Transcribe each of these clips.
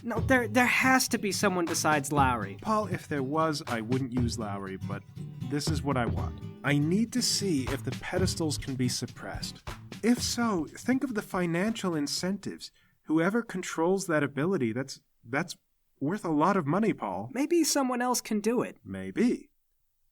No, there has to be someone besides Lowry. Paul, if there was, I wouldn't use Lowry, but this is what I want. I need to see if the pedestals can be suppressed. If so, think of the financial incentives. Whoever controls that ability, that's worth a lot of money, Paul. Maybe someone else can do it. Maybe.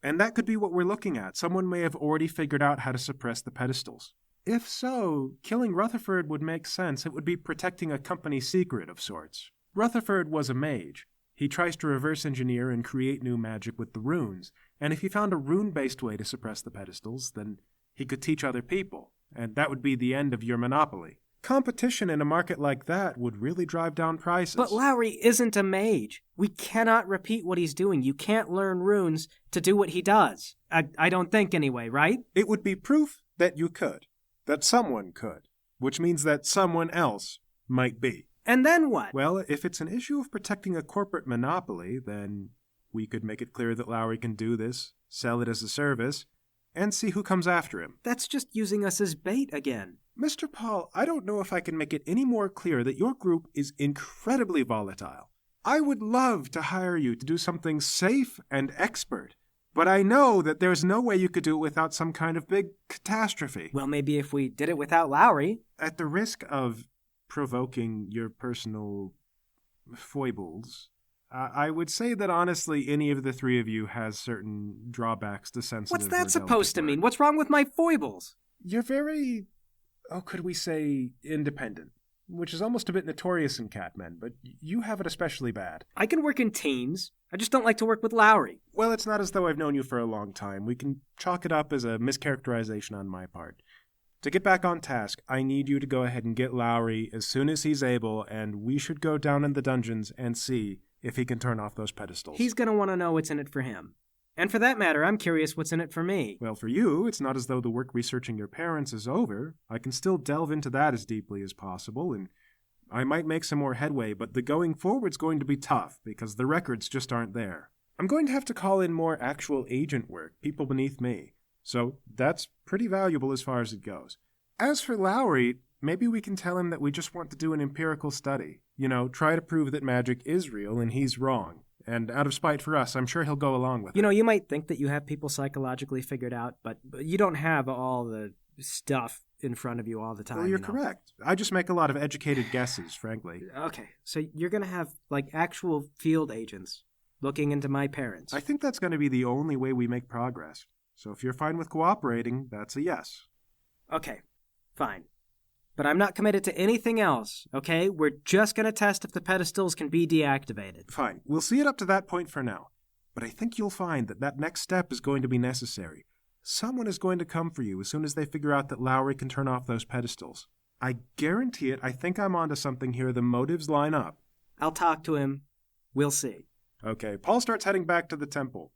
And that could be what we're looking at. Someone may have already figured out how to suppress the pedestals. If so, killing Rutherford would make sense. It would be protecting a company secret of sorts. Rutherford was a mage. He tries to reverse engineer and create new magic with the runes, and if he found a rune-based way to suppress the pedestals, then he could teach other people, and that would be the end of your monopoly. Competition in a market like that would really drive down prices. But Lowry isn't a mage. We cannot repeat what he's doing. You can't learn runes to do what he does. I don't think anyway, right? It would be proof that you could, that someone could, which means that someone else might be. And then what? Well, if it's an issue of protecting a corporate monopoly, then we could make it clear that Lowry can do this, sell it as a service, and see who comes after him. That's just using us as bait again. Mr. Paul, I don't know if I can make it any more clear that your group is incredibly volatile. I would love to hire you to do something safe and expert, but I know that there's no way you could do it without some kind of big catastrophe. Well, maybe if we did it without Lowry. At the risk of provoking your personal foibles, I would say that honestly any of the three of you has certain drawbacks to sensitive. What's that supposed to mean? What's wrong with my foibles? You're very, could we say, independent, which is almost a bit notorious in Catmen, but you have it especially bad. I can work in teams. I just don't like to work with Lowry. Well, it's not as though I've known you for a long time. We can chalk it up as a mischaracterization on my part. To get back on task, I need you to go ahead and get Lowry as soon as he's able, and we should go down in the dungeons and see if he can turn off those pedestals. He's going to want to know what's in it for him. And for that matter, I'm curious what's in it for me. Well, for you, it's not as though the work researching your parents is over. I can still delve into that as deeply as possible, and I might make some more headway, but the going forward's going to be tough, because the records just aren't there. I'm going to have to call in more actual agent work, people beneath me. So that's pretty valuable as far as it goes. As for Lowry, maybe we can tell him that we just want to do an empirical study. Try to prove that magic is real and he's wrong. And out of spite for us, I'm sure he'll go along with it. You might think that you have people psychologically figured out, but you don't have all the stuff in front of you all the time. Well, you're correct. I just make a lot of educated guesses, frankly. Okay, so you're going to have, actual field agents looking into my parents. I think that's going to be the only way we make progress. So if you're fine with cooperating, that's a yes. Okay, fine. But I'm not committed to anything else, okay? We're just going to test if the pedestals can be deactivated. Fine. We'll see it up to that point for now. But I think you'll find that next step is going to be necessary. Someone is going to come for you as soon as they figure out that Lowry can turn off those pedestals. I guarantee it. I think I'm onto something here. The motives line up. I'll talk to him. We'll see. Okay, Paul starts heading back to the temple.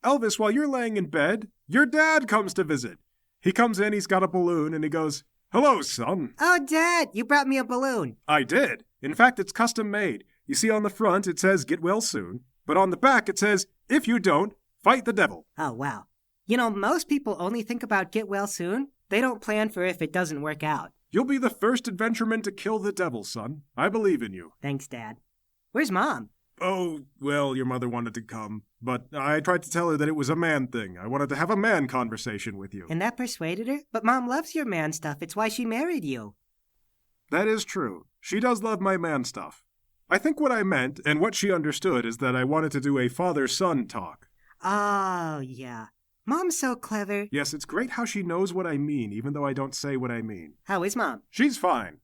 Elvis, while you're laying in bed, your dad comes to visit. He comes in, he's got a balloon, and he goes, "Hello, son." Oh, Dad, you brought me a balloon. I did. In fact, it's custom made. You see on the front it says, "Get well soon." But on the back it says, "If you don't, fight the devil." Oh, wow. Most people only think about get well soon. They don't plan for if it doesn't work out. You'll be the first adventureman to kill the devil, son. I believe in you. Thanks, Dad. Where's Mom? Oh, well, your mother wanted to come, but I tried to tell her that it was a man thing. I wanted to have a man conversation with you. And that persuaded her? But Mom loves your man stuff. It's why she married you. That is true. She does love my man stuff. I think what I meant, and what she understood, is that I wanted to do a father-son talk. Oh, yeah. Mom's so clever. Yes, it's great how she knows what I mean, even though I don't say what I mean. How is Mom? She's fine.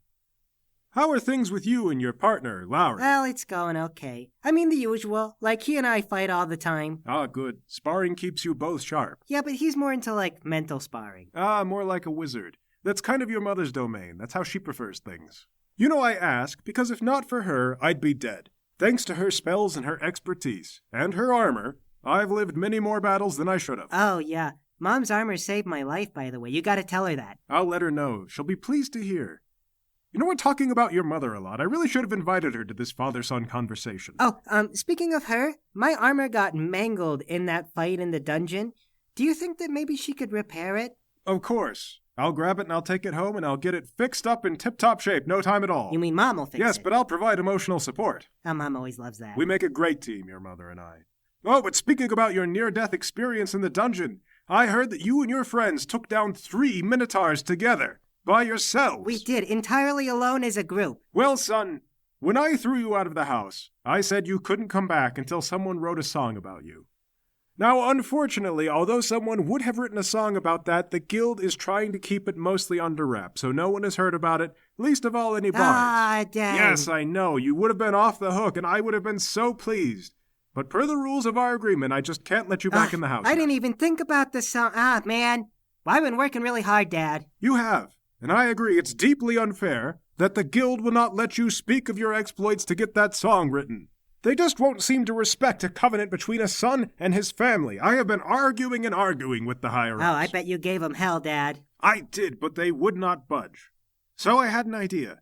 How are things with you and your partner, Lowry? Well, it's going okay. I mean the usual. He and I fight all the time. Ah, good. Sparring keeps you both sharp. Yeah, but he's more into, mental sparring. Ah, more like a wizard. That's kind of your mother's domain. That's how she prefers things. I ask, because if not for her, I'd be dead. Thanks to her spells and her expertise, and her armor, I've lived many more battles than I should have. Oh, yeah. Mom's armor saved my life, by the way. You gotta tell her that. I'll let her know. She'll be pleased to hear. We're talking about your mother a lot. I really should have invited her to this father-son conversation. Oh, speaking of her, my armor got mangled in that fight in the dungeon. Do you think that maybe she could repair it? Of course. I'll grab it and I'll take it home and I'll get it fixed up in tip-top shape, no time at all. You mean Mom will fix it? Yes, but I'll provide emotional support. Mom always loves that. We make a great team, your mother and I. Oh, but speaking about your near-death experience in the dungeon, I heard that you and your friends took down 3 Minotaurs together, by yourselves. We did, entirely alone as a group. Well, son, when I threw you out of the house, I said you couldn't come back until someone wrote a song about you. Now, unfortunately, although someone would have written a song about that, the guild is trying to keep it mostly under wraps, so no one has heard about it, least of all any bards. Ah, dang. Yes, I know, you would have been off the hook, and I would have been so pleased. But per the rules of our agreement, I just can't let you back in the house. I didn't even think about the song. Man. Well, I've been working really hard, Dad. You have, and I agree it's deeply unfair that the guild will not let you speak of your exploits to get that song written. They just won't seem to respect a covenant between a son and his family. I have been arguing and arguing with the higher-ups. Oh, I bet you gave them hell, Dad. I did, but they would not budge. So I had an idea.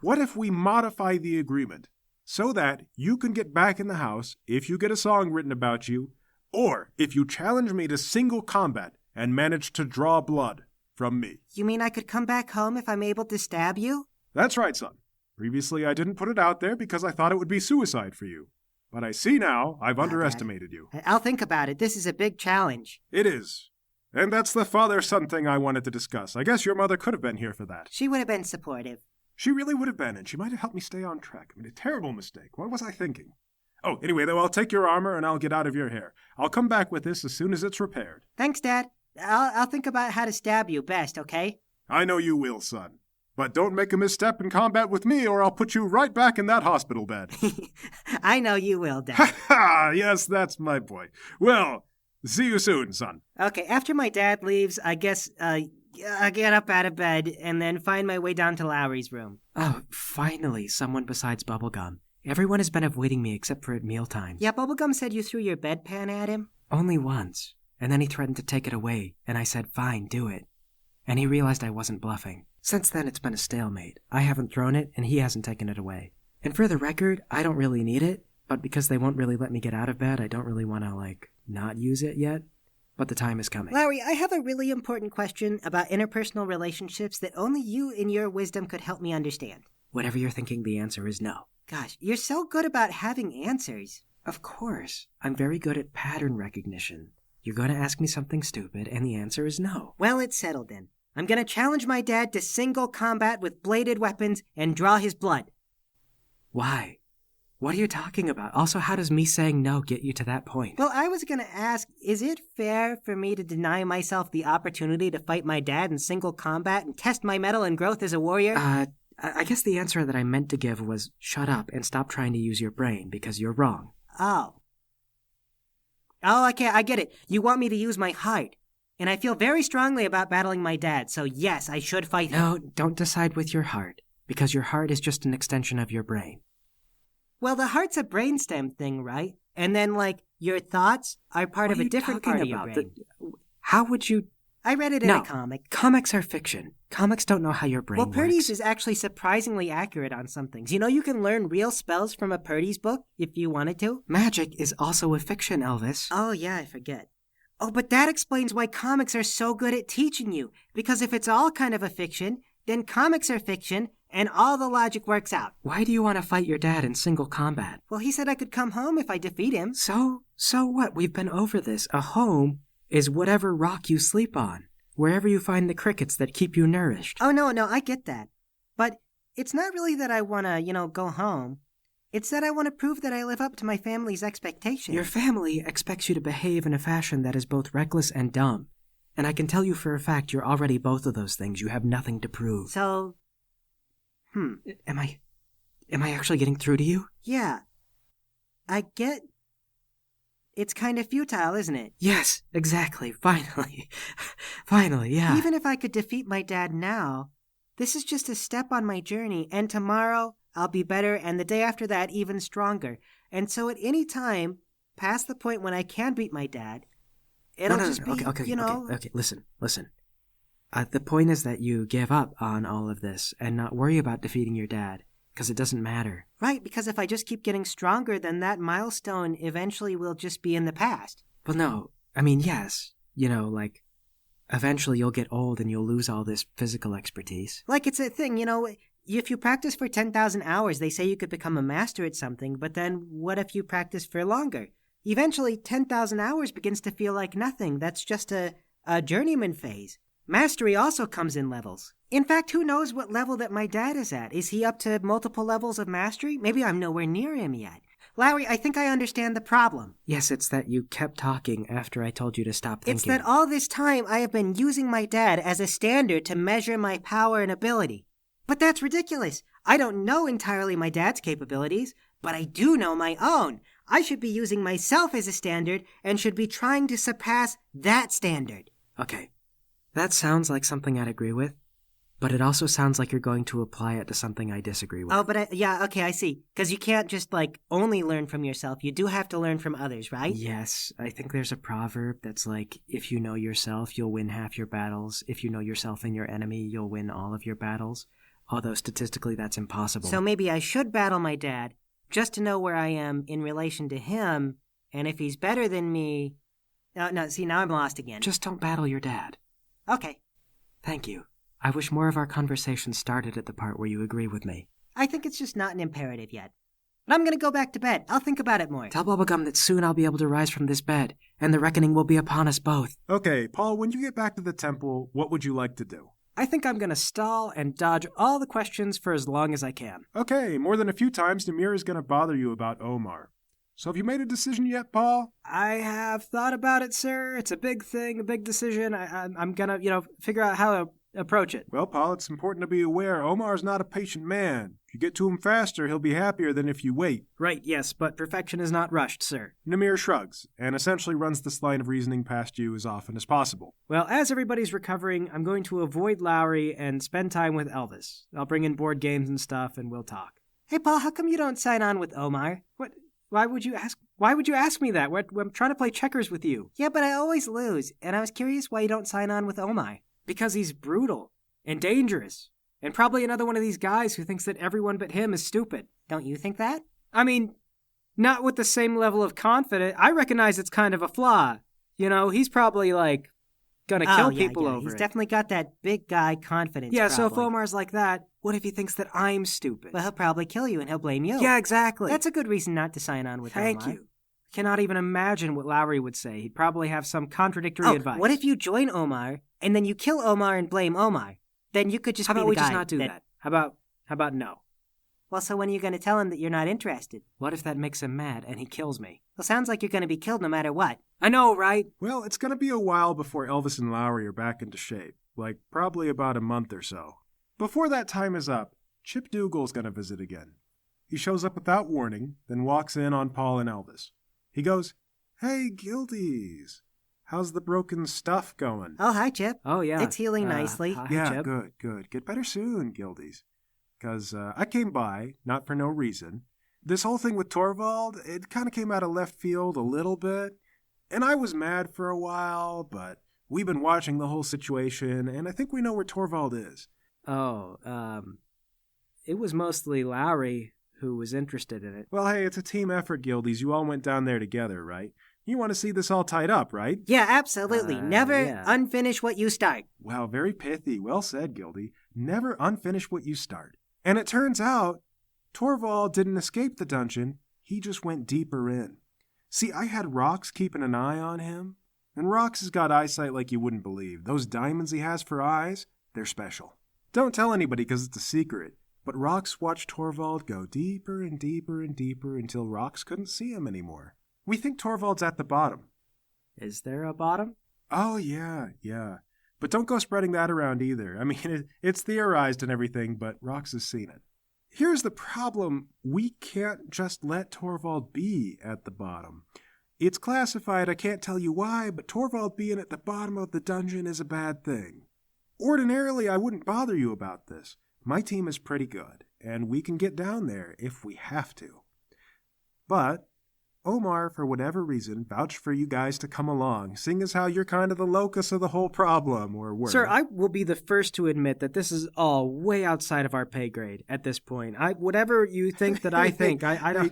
What if we modify the agreement so that you can get back in the house if you get a song written about you, or if you challenge me to single combat and manage to draw blood from me? You mean I could come back home if I'm able to stab you? That's right, son. Previously, I didn't put it out there because I thought it would be suicide for you. But I see now I've underestimated you. I'll think about it. This is a big challenge. It is. And that's the father-son thing I wanted to discuss. I guess your mother could have been here for that. She would have been supportive. She really would have been, and she might have helped me stay on track. I mean, a terrible mistake. What was I thinking? Oh, anyway, though, I'll take your armor and I'll get out of your hair. I'll come back with this as soon as it's repaired. Thanks, Dad. I'll think about how to stab you best, okay? I know you will, son. But don't make a misstep in combat with me, or I'll put you right back in that hospital bed. I know you will, Dad. Ha ha! Yes, that's my boy. Well, see you soon, son. Okay, after my dad leaves, I guess, I get up out of bed and then find my way down to Lowry's room. Oh, finally, someone besides Bubblegum. Everyone has been avoiding me except for at mealtime. Yeah, Bubblegum said you threw your bedpan at him? Only once. And then he threatened to take it away, and I said, fine, do it. And he realized I wasn't bluffing. Since then, it's been a stalemate. I haven't thrown it, and he hasn't taken it away. And for the record, I don't really need it, but because they won't really let me get out of bed, I don't really want to, not use it yet. But the time is coming. Larry, I have a really important question about interpersonal relationships that only you in your wisdom could help me understand. Whatever you're thinking, the answer is no. Gosh, you're so good about having answers. Of course. I'm very good at pattern recognition. You're going to ask me something stupid, and the answer is no. Well, it's settled then. I'm going to challenge my dad to single combat with bladed weapons and draw his blood. Why? What are you talking about? Also, how does me saying no get you to that point? Well, I was going to ask, is it fair for me to deny myself the opportunity to fight my dad in single combat and test my mettle and growth as a warrior? I guess the answer that I meant to give was shut up and stop trying to use your brain because you're wrong. Oh, okay, I get it. You want me to use my heart. And I feel very strongly about battling my dad, so yes, I should fight him. No, don't decide with your heart, because your heart is just an extension of your brain. Well, the heart's a brainstem thing, right? And then, your thoughts are part of a different part of your brain. How would you... I read it in a comic. Comics are fiction. Comics don't know how your brain works. Well, Purdy's is actually surprisingly accurate on some things. You know, you can learn real spells from a Purdy's book if you wanted to. Magic is also a fiction, Elvis. Oh, yeah, I forget. Oh, but that explains why comics are so good at teaching you. Because if it's all kind of a fiction, then comics are fiction, and all the logic works out. Why do you want to fight your dad in single combat? Well, he said I could come home if I defeat him. So what? We've been over this. A home is whatever rock you sleep on, wherever you find the crickets that keep you nourished. Oh, no, I get that. But it's not really that I want to, go home. It's that I want to prove that I live up to my family's expectations. Your family expects you to behave in a fashion that is both reckless and dumb. And I can tell you for a fact you're already both of those things. You have nothing to prove. So, Am I actually getting through to you? Yeah. I get... It's kind of futile, isn't it? Yes, exactly. Finally. Finally, yeah. Even if I could defeat my dad now, this is just a step on my journey, and tomorrow I'll be better, and the day after that even stronger. And so at any time, past the point when I can beat my dad, it'll just be, Okay, listen. The point is that you give up on all of this and not worry about defeating your dad, because it doesn't matter. Right, because if I just keep getting stronger, then that milestone eventually will just be in the past. Well, no. I mean, yes. Eventually you'll get old and you'll lose all this physical expertise. Like it's a thing, if you practice for 10,000 hours, they say you could become a master at something, but then what if you practice for longer? Eventually, 10,000 hours begins to feel like nothing. That's just a journeyman phase. Mastery also comes in levels. In fact, who knows what level that my dad is at? Is he up to multiple levels of mastery? Maybe I'm nowhere near him yet. Larry, I think I understand the problem. Yes, it's that you kept talking after I told you to stop thinking. It's that all this time I have been using my dad as a standard to measure my power and ability. But that's ridiculous. I don't know entirely my dad's capabilities, but I do know my own. I should be using myself as a standard and should be trying to surpass that standard. Okay, that sounds like something I'd agree with, but it also sounds like you're going to apply it to something I disagree with. Oh, but okay, I see. Because you can't just, only learn from yourself. You do have to learn from others, right? Yes, I think there's a proverb that's like, if you know yourself, you'll win half your battles. If you know yourself and your enemy, you'll win all of your battles. Although statistically that's impossible. So maybe I should battle my dad just to know where I am in relation to him, and if he's better than me... No, see, now I'm lost again. Just don't battle your dad. Okay. Thank you. I wish more of our conversation started at the part where you agree with me. I think it's just not an imperative yet. But I'm going to go back to bed. I'll think about it more. Tell Bubblegum that soon I'll be able to rise from this bed, and the reckoning will be upon us both. Okay, Paul, when you get back to the temple, what would you like to do? I think I'm going to stall and dodge all the questions for as long as I can. Okay, more than a few times Namir is going to bother you about Omar. So have you made a decision yet, Paul? I have thought about it, sir. It's a big thing, a big decision. I'm going to, figure out how to approach it. Well, Paul, it's important to be aware Omar's not a patient man. If you get to him faster, he'll be happier than if you wait. Right, yes, but perfection is not rushed, sir. Namir shrugs, and essentially runs this line of reasoning past you as often as possible. Well, as everybody's recovering, I'm going to avoid Lowry and spend time with Elvis. I'll bring in board games and stuff, and we'll talk. Hey, Paul, how come you don't sign on with Omar? What? Why would you ask me that? I'm trying to play checkers with you. Yeah, but I always lose, and I was curious why you don't sign on with Omar. Because he's brutal and dangerous, and probably another one of these guys who thinks that everyone but him is stupid. Don't you think that? I mean, not with the same level of confidence. I recognize it's kind of a flaw. He's probably, gonna kill people over He's it. definitely got that big guy confidence Yeah, problem. so if Omar's like that, what if he thinks that I'm stupid? Well, he'll probably kill you and he'll blame you. Yeah, exactly. That's a good reason not to sign on with Omar. Thank you. Cannot even imagine what Lowry would say. He'd probably have some contradictory advice. What if you join Omar, and then you kill Omar and blame Omar? Then you could just How be about the we guy just not do that? How about no? Well, so when are you going to tell him that you're not interested? What if that makes him mad and he kills me? Well, sounds like you're going to be killed no matter what. I know, right? Well, it's going to be a while before Elvis and Lowry are back into shape. Probably about a month or so. Before that time is up, Chip Dougal's going to visit again. He shows up without warning, then walks in on Paul and Elvis. He goes, "Hey, Guildies, how's the broken stuff going?" Oh, hi, Chip. Oh, yeah. It's healing nicely. Hi, Yeah, Chip. good. Get better soon, Guildies. Because I came by, not for no reason. This whole thing with Torvald, it kind of came out of left field a little bit. And I was mad for a while, but we've been watching the whole situation, and I think we know where Torvald is. Oh, it was mostly Lowry who was interested in it. Well, hey, it's a team effort, Guildies. You all went down there together, right? You want to see this all tied up, right? Yeah, absolutely. Never yeah. unfinish what you start. Wow, very pithy. Well said, Gildy. Never unfinish what you start. And it turns out, Torvald didn't escape the dungeon. He just went deeper in. See, I had Rox keeping an eye on him. And Rox has got eyesight like you wouldn't believe. Those diamonds he has for eyes, they're special. Don't tell anybody because it's a secret. But Rox watched Torvald go deeper and deeper and deeper until Rox couldn't see him anymore. We think Torvald's at the bottom. Is there a bottom? Oh, yeah. But don't go spreading that around either. I mean, it's theorized and everything, but Rox has seen it. Here's the problem. We can't just let Torvald be at the bottom. It's classified, I can't tell you why, but Torvald being at the bottom of the dungeon is a bad thing. Ordinarily, I wouldn't bother you about this. My team is pretty good, and we can get down there if we have to. But Omar, for whatever reason, vouched for you guys to come along, seeing as how you're kind of the locus of the whole problem, or were. Sir, I will be the first to admit that this is all way outside of our pay grade at this point. Whatever you think that I think, I don't... Hey,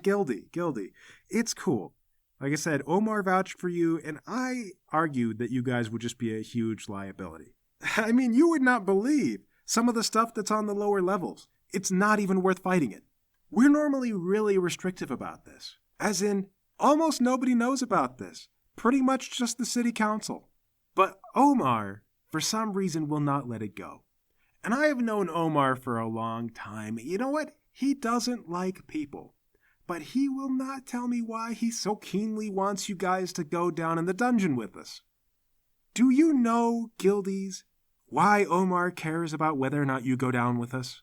Gildy, it's cool. Like I said, Omar vouched for you, and I argued that you guys would just be a huge liability. I mean, you would not believe some of the stuff that's on the lower levels. It's not even worth fighting it. We're normally really restrictive about this. As in, almost nobody knows about this. Pretty much just the city council. But Omar, for some reason, will not let it go. And I have known Omar for a long time. You know what? He doesn't like people. But he will not tell me why he so keenly wants you guys to go down in the dungeon with us. Do you know, Guildies, why Omar cares about whether or not you go down with us?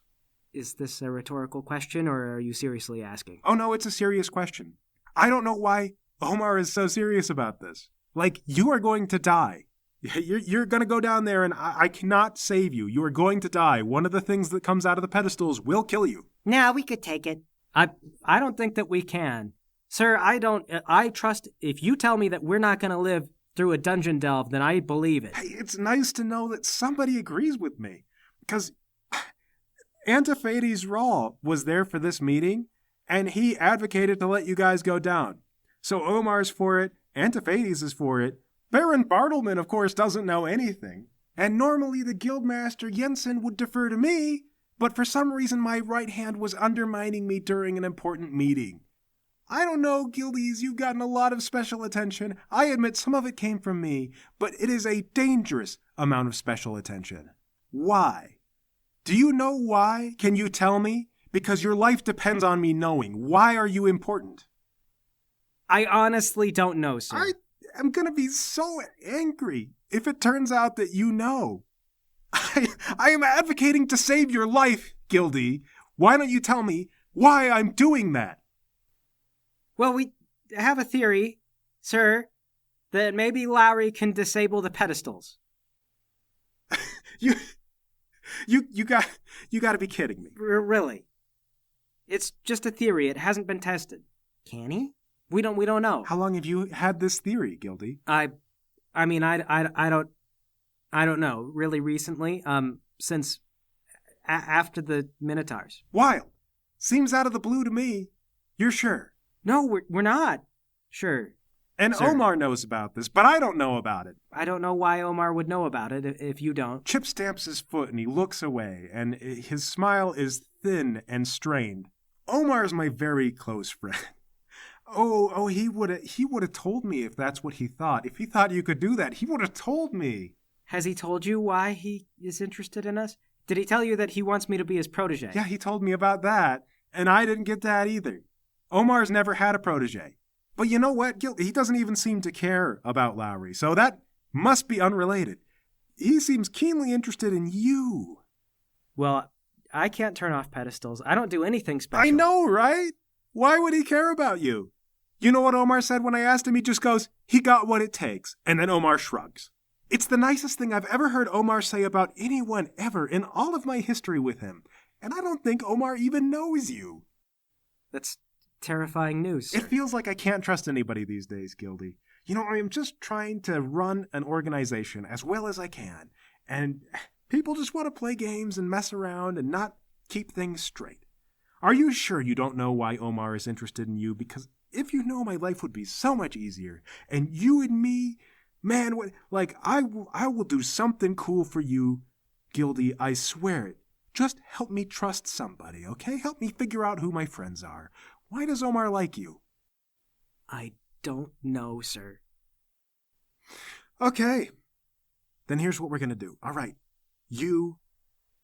Is this a rhetorical question, or are you seriously asking? Oh no, it's a serious question. I don't know why Omar is so serious about this. Like, you are going to die. You're going to go down there and I cannot save you. You are going to die. One of the things that comes out of the pedestals will kill you. Now we could take it. I don't think that we can. Sir, I trust if you tell me that we're not going to live through a dungeon delve, then I believe it. Hey, it's nice to know that somebody agrees with me. Because Antiphates Raw was there for this meeting, and he advocated to let you guys go down. So Omar's for it, Antiphates is for it. Baron Bartleman, of course, doesn't know anything. And normally the Guildmaster Jensen would defer to me, but for some reason my right hand was undermining me during an important meeting. I don't know, Guildies, you've gotten a lot of special attention. I admit some of it came from me, but it is a dangerous amount of special attention. Why? Do you know why? Can you tell me? Because your life depends on me knowing. Why are you important? I honestly don't know, sir. I am going to be so angry if it turns out that you know. I am advocating to save your life, Gildy. Why don't you tell me why I'm doing that? Well, we have a theory, sir, that maybe Lowry can disable the pedestals. You got to be kidding me. Really? It's just a theory. It hasn't been tested. Can he? We don't know. How long have you had this theory, Gildy? I don't know. Really recently, since after the Minotaurs. Wild. Seems out of the blue to me. You're sure? No, we're not. Sure. And Sir. Omar knows about this, but I don't know about it. I don't know why Omar would know about it if you don't. Chip stamps his foot and he looks away, and his smile is thin and strained. Omar's my very close friend. Oh, he would have told me if that's what he thought. If he thought you could do that, he would have told me. Has he told you why he is interested in us? Did he tell you that he wants me to be his protege? Yeah, he told me about that, and I didn't get that either. Omar's never had a protege. But you know what? He doesn't even seem to care about Lowry, so that must be unrelated. He seems keenly interested in you. Well, I can't turn off pedestals. I don't do anything special. I know, right? Why would he care about you? You know what Omar said when I asked him? He just goes, he got what it takes. And then Omar shrugs. It's the nicest thing I've ever heard Omar say about anyone ever in all of my history with him. And I don't think Omar even knows you. That's terrifying news, sir. It feels like I can't trust anybody these days, Gildy. You know, I am just trying to run an organization as well as I can. And people just want to play games and mess around and not keep things straight. Are you sure you don't know why Omar is interested in you? Because if you know, my life would be so much easier. And you and me, man, I will do something cool for you, Gildy. I swear it. Just help me trust somebody, okay? Help me figure out who my friends are. Why does Omar like you? I don't know, sir. Okay. Then here's what we're going to do. All right. You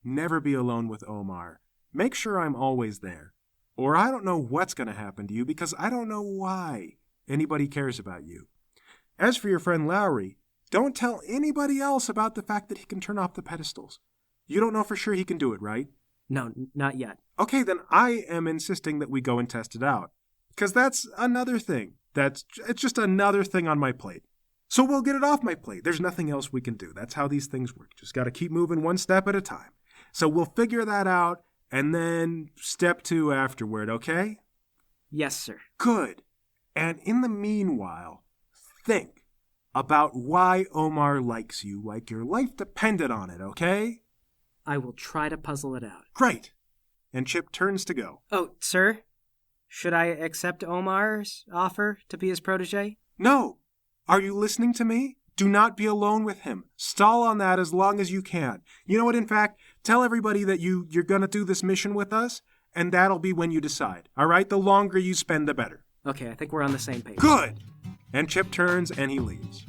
never be alone with Omar. Make sure I'm always there. Or I don't know what's going to happen to you because I don't know why anybody cares about you. As for your friend Lowry, don't tell anybody else about the fact that he can turn off the pedestals. You don't know for sure he can do it, right? No, not yet. Okay, then I am insisting that we go and test it out. Because that's another thing. It's just another thing on my plate. So we'll get it off my plate. There's nothing else we can do. That's how these things work. Just got to keep moving one step at a time. So we'll figure that out, and then step 2 afterward, okay? Yes, sir. Good. And in the meanwhile, think about why Omar likes you like your life depended on it, okay? I will try to puzzle it out. Great. And Chip turns to go. Oh, sir? Should I accept Omar's offer to be his protege? No! Are you listening to me? Do not be alone with him. Stall on that as long as you can. You know what, in fact, tell everybody that you're going to do this mission with us, and that'll be when you decide. All right? The longer you spend, the better. Okay, I think we're on the same page. Good! And Chip turns and he leaves.